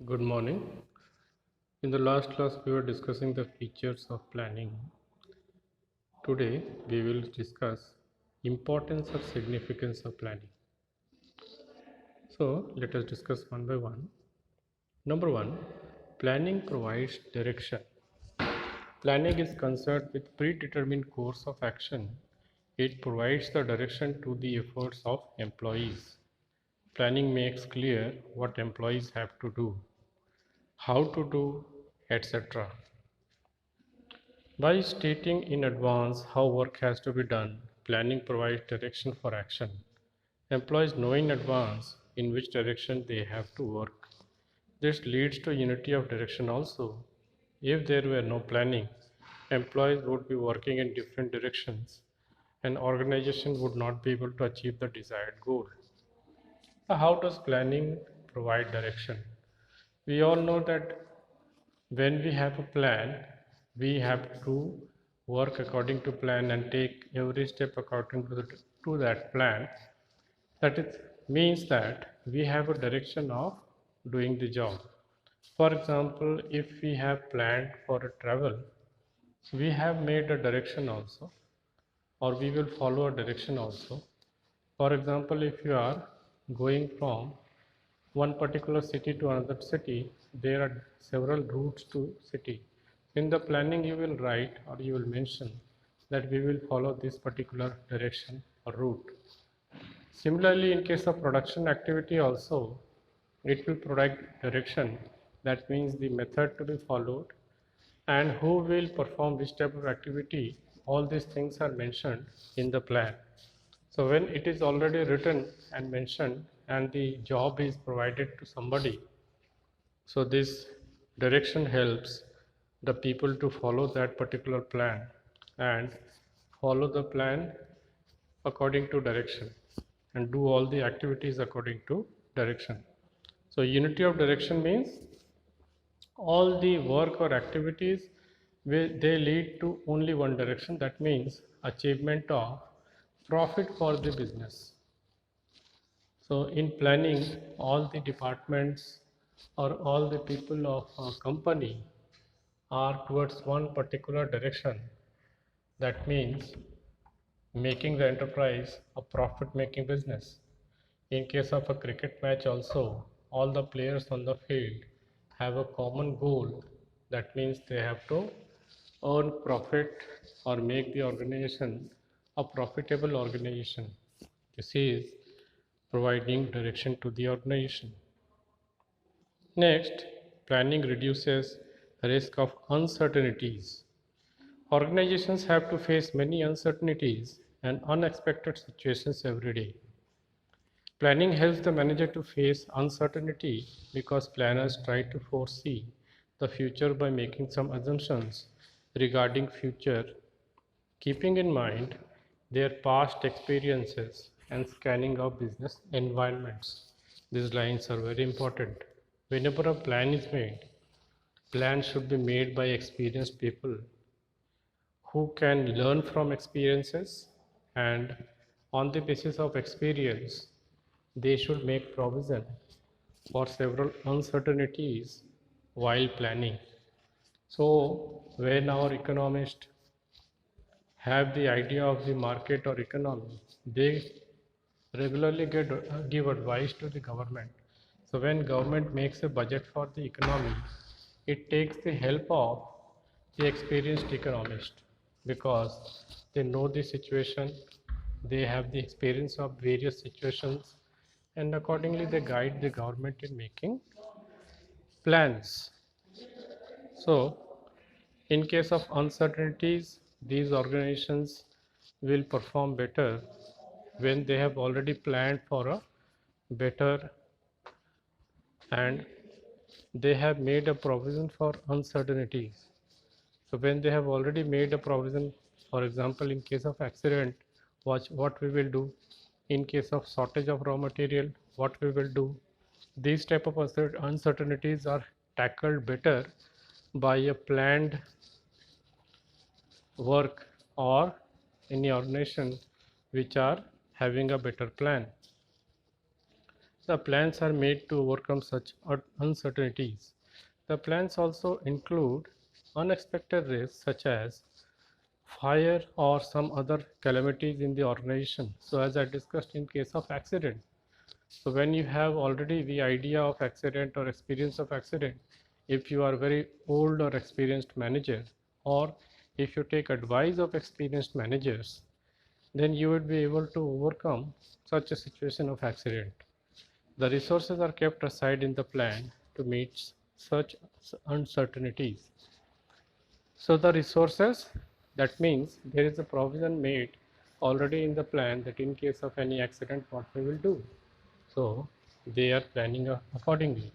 Good morning. In the last class, we were discussing the features of planning. Today, we will discuss importance or significance of planning. So, let us discuss one by one. Number one, planning provides direction. Planning is concerned with predetermined course of action. It provides the direction to the efforts of employees. Planning makes clear what employees have to do, how to do, etc. By stating in advance how work has to be done, planning provides direction for action. Employees know in advance in which direction they have to work. This leads to unity of direction also. If there were no planning, employees would be working in different directions and organization would not be able to achieve the desired goal. So how does planning provide direction? We all know that when we have a plan, we have to work according to plan and take every step according to that plan. That means that we have a direction of doing the job. For example, if we have planned for a travel, we have made a direction also, or we will follow a direction also. For example, if you are going from one particular city to another city, there are several routes to city. In the planning, you will write or you will mention that we will follow this particular direction or route. Similarly, in case of production activity also, it will provide direction. That means the method to be followed and who will perform which type of activity. All these things are mentioned in the plan. So when it is already written and mentioned and the job is provided to somebody, so this direction helps the people to follow that particular plan and follow the plan according to direction and do all the activities according to direction. So unity of direction means all the work or activities they lead to only one direction. That means achievement of profit for the business. So in planning, all the departments or all the people of a company are towards one particular direction. That means making the enterprise a profit making business. In case of a cricket match also, all the players on the field have a common goal. That means they have to earn profit or make the organization a profitable organization. This is providing direction to the organization. Next, planning reduces risk of uncertainties. Organizations have to face many uncertainties and unexpected situations every day. Planning helps the manager to face uncertainty because planners try to foresee the future by making some assumptions regarding future, keeping in mind their past experiences and scanning of business environments. These lines are very important. Whenever a plan is made, plans should be made by experienced people who can learn from experiences, and on the basis of experience they should make provision for several uncertainties while planning. So when our economists have the idea of the market or economy, they regularly give advice to the government. So when government makes a budget for the economy, it takes the help of the experienced economist because they know the situation, they have the experience of various situations, and accordingly they guide the government in making plans. So in case of uncertainties, these organizations will perform better when they have already planned for a better and they have made a provision for uncertainties. So when they have already made a provision, for example, in case of accident, what we will do, in case of shortage of raw material, what we will do, these type of uncertainties are tackled better by a planned work or any organization which are having a better plan. The plans are made to overcome such uncertainties. The plans also include unexpected risks such as fire or some other calamities in the organization. So as I discussed in case of accident, so when you have already the idea of accident or experience of accident, if you are very old or experienced manager, or if you take advice of experienced managers, then you would be able to overcome such a situation of accident. The resources are kept aside in the plan to meet such uncertainties. So the resources, that means there is a provision made already in the plan that in case of any accident what we will do. So they are planning accordingly.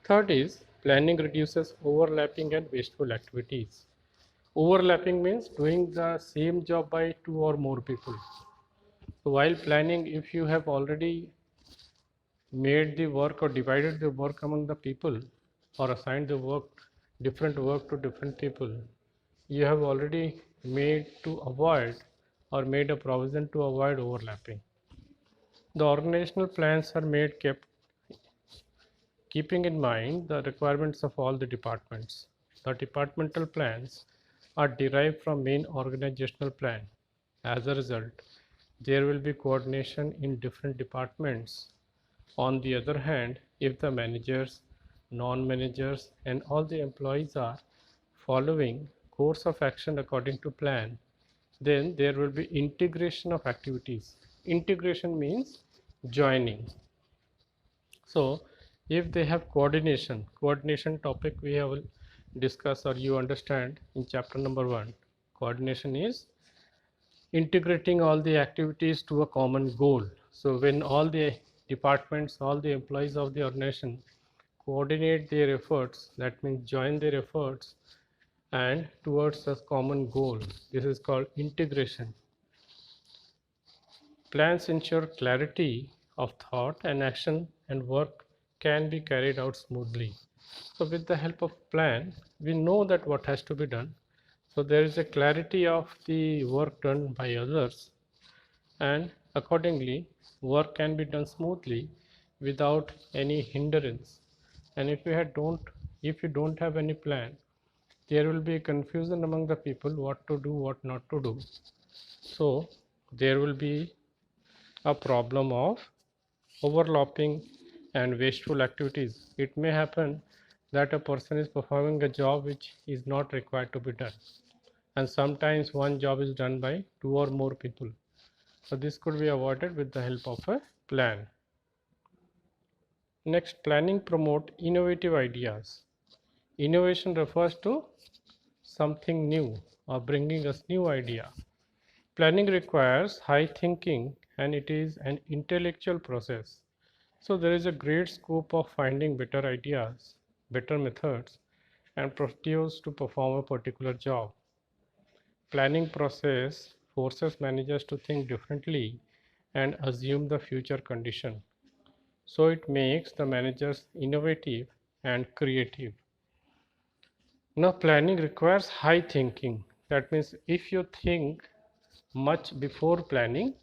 Third is planning reduces overlapping and wasteful activities. Overlapping means doing the same job by two or more people. So while planning, if you have already made the work or divided the work among the people or assigned the work, different work to different people, you have already made to avoid or made a provision to avoid overlapping. The organizational plans are made keeping in mind the requirements of all the departments. The departmental plans are derived from main organizational plan. As a result, there will be coordination in different departments. On the other hand, if the managers, non-managers and all the employees are following course of action according to plan, then there will be integration of activities. Integration means joining. So if they have coordination topic we have discussed or you understand in chapter number 1. Coordination is integrating all the activities to a common goal. So when all the departments, all the employees of the organization coordinate their efforts, that means join their efforts and towards a common goal, this is called integration. Plans ensure clarity of thought and action and work can be carried out smoothly. So with the help of plan, we know that what has to be done. So there is a clarity of the work done by others and accordingly work can be done smoothly without any hindrance. And if you don't have any plan, there will be confusion among the people what to do, what not to do. So there will be a problem of overlapping and wasteful activities. It may happen that a person is performing a job which is not required to be done, and sometimes one job is done by two or more people. So this could be avoided with the help of a plan. Next, planning promote innovative ideas. Innovation refers to something new or bringing us new idea. Planning requires high thinking and it is an intellectual process. So there is a great scope of finding better ideas, better methods and procedures to perform a particular job. Planning process forces managers to think differently and assume the future condition. So it makes the managers innovative and creative. Now planning requires high thinking. That means if you think much before planning,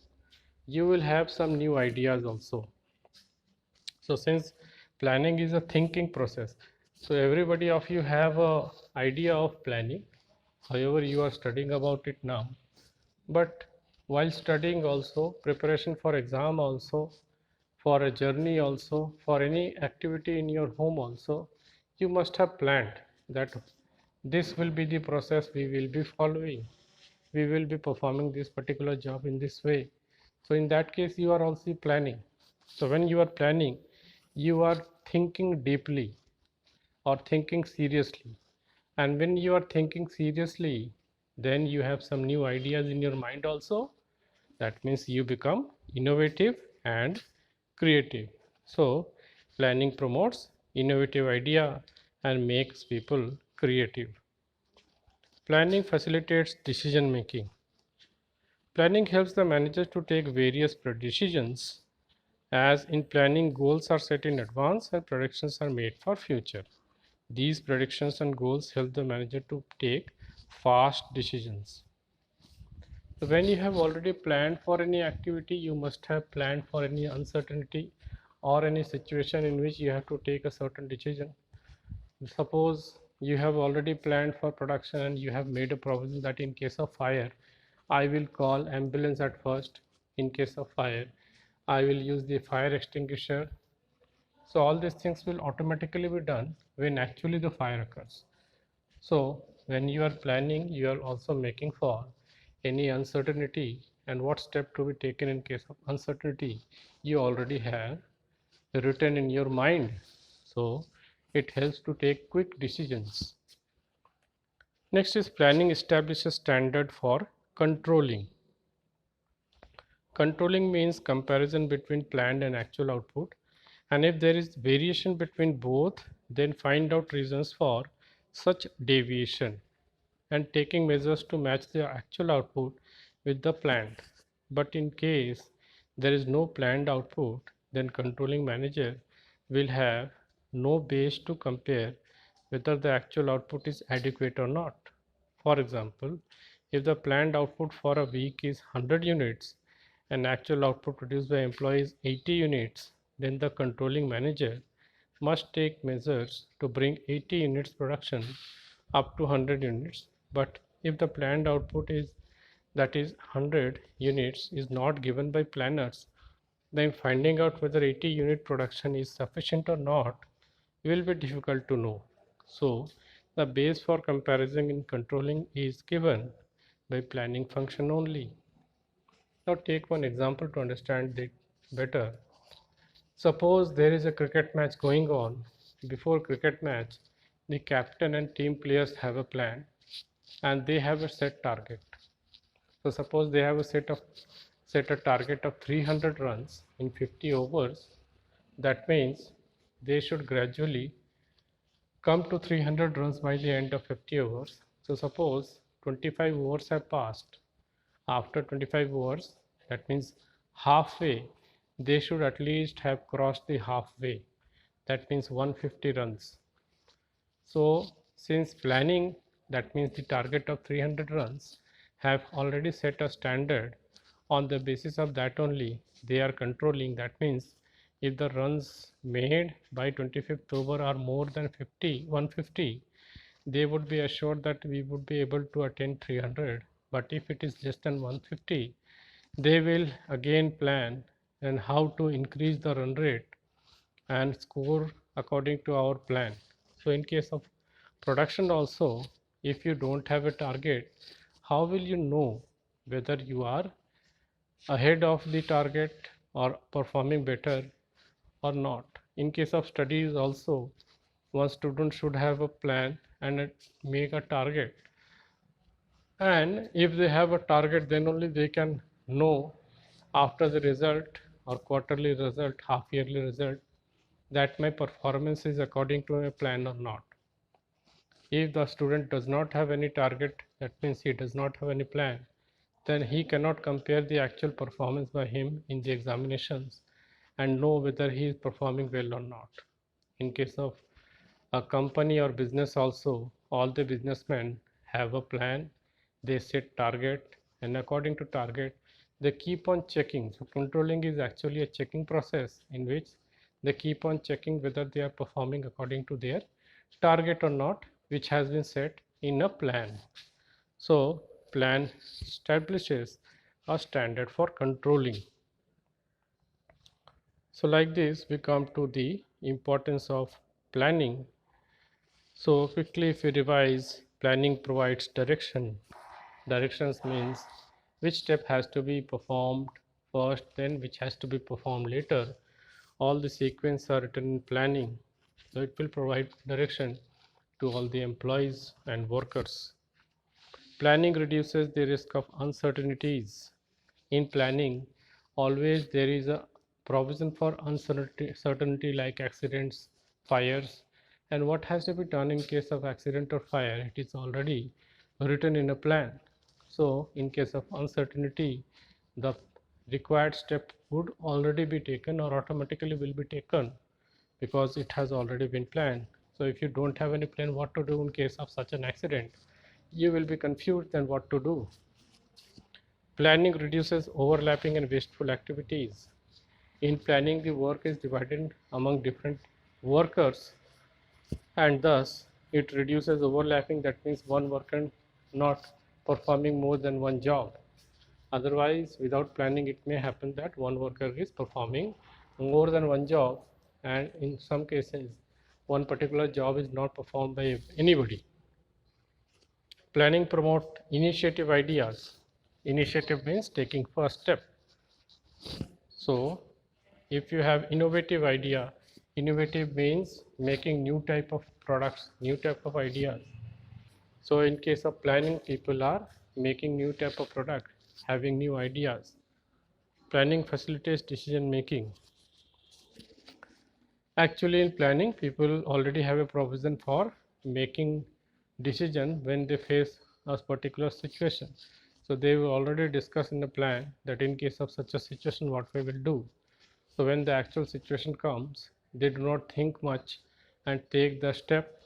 you will have some new ideas also. So since planning is a thinking process, so everybody of you have a idea of planning. However, you are studying about it now. But while studying also, preparation for exam also, for a journey also, for any activity in your home also, you must have planned that this will be the process we will be following. We will be performing this particular job in this way. So in that case, you are also planning. So when you are planning, you are thinking deeply or thinking seriously. And when you are thinking seriously, then you have some new ideas in your mind also. That means you become innovative and creative. So planning promotes innovative idea and makes people creative. Planning facilitates decision making. Planning helps the manager to take various decisions, as in planning goals are set in advance and predictions are made for future. These predictions and goals help the manager to take fast decisions. So when you have already planned for any activity, you must have planned for any uncertainty or any situation in which you have to take a certain decision. Suppose you have already planned for production and you have made a provision that in case of fire, I will call ambulance at first. In case of fire, I will use the fire extinguisher. So all these things will automatically be done when actually the fire occurs. So when you are planning, you are also making for any uncertainty and what step to be taken in case of uncertainty you already have written in your mind. So it helps to take quick decisions. Next is planning establishes standard for controlling. Controlling means comparison between planned and actual output, and if there is variation between both, then find out reasons for such deviation and taking measures to match the actual output with the planned. But in case there is no planned output, then controlling manager will have no base to compare whether the actual output is adequate or not. For example, if the planned output for a week is 100 units and actual output produced by employees 80 units, then the controlling manager must take measures to bring 80 units production up to 100 units. But if the planned output is, that is 100 units, is not given by planners, then finding out whether 80 unit production is sufficient or not will be difficult to know. So the base for comparison in controlling is given by planning function only. Now take one example to understand it better. Suppose there is a cricket match going on. Before cricket match, the captain and team players have a plan and they have a set target. So suppose they have a set a target of 300 runs in 50 overs. That means they should gradually come to 300 runs by the end of 50 overs. So suppose 25 overs have passed. After 25 overs, that means halfway, they should at least have crossed the halfway. That means 150 runs. So since planning, that means the target of 300 runs, have already set a standard, on the basis of that only they are controlling. That means if the runs made by 25th over are more than 150, they would be assured that we would be able to attain 300. But if it is less than 150, they will again plan and how to increase the run rate and score according to our plan. So in case of production also, if you don't have a target, how will you know whether you are ahead of the target or performing better or not? In case of studies also, one student should have a plan and make a target, and if they have a target, then only they can know after the result or quarterly result, half yearly result, that my performance is according to a plan or not. If the student does not have any target, that means he does not have any plan, then he cannot compare the actual performance by him in the examinations and know whether he is performing well or not. In case of a company or business also, all the businessmen have a plan, they set target, and according to target, they keep on checking. So controlling is actually a checking process in which they keep on checking whether they are performing according to their target or not, which has been set in a plan. So plan establishes a standard for controlling. So like this, we come to the importance of planning. So quickly, if we revise, planning provides direction. Directions means which step has to be performed first, then which has to be performed later. All the sequence are written in planning. So it will provide direction to all the employees and workers. Planning reduces the risk of uncertainties. In planning, always there is a provision for uncertainty like accidents, fires, and what has to be done in case of accident or fire. It is already written in a plan. So, in case of uncertainty, the required step would already be taken or automatically will be taken because it has already been planned. So, if you don't have any plan what to do in case of such an accident, you will be confused then what to do. Planning reduces overlapping and wasteful activities. In planning, the work is divided among different workers, and thus it reduces overlapping. That means one worker not performing more than one job. Otherwise, without planning, it may happen that one worker is performing more than one job, and in some cases, one particular job is not performed by anybody. Planning promote initiative ideas. Initiative means taking first step. So, if you have innovative idea, innovative means making new type of products, new type of ideas. So in case of planning, people are making new type of product, having new ideas. Planning facilitates decision making. Actually, in planning, people already have a provision for making decision when they face a particular situation. So they will already discuss in the plan that in case of such a situation, what we will do. So when the actual situation comes, they do not think much and take the step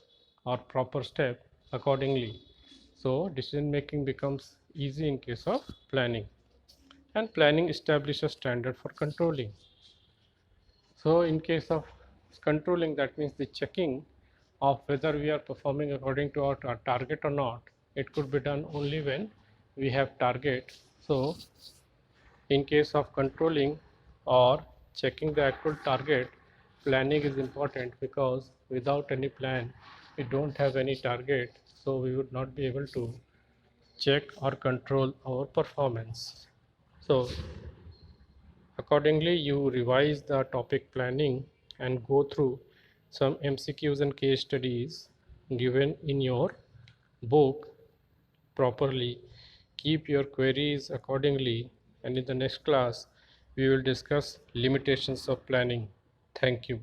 or proper step accordingly. So decision making becomes easy in case of planning. And planning establishes standard for controlling. So in case of controlling, that means the checking of whether we are performing according to our target or not. It could be done only when we have target. So in case of controlling or checking the actual target, planning is important, because without any plan, we don't have any target, so we would not be able to check or control our performance. So accordingly, you revise the topic planning and go through some MCQs and case studies given in your book properly. Keep your queries accordingly, and in the next class, we will discuss limitations of planning. Thank you.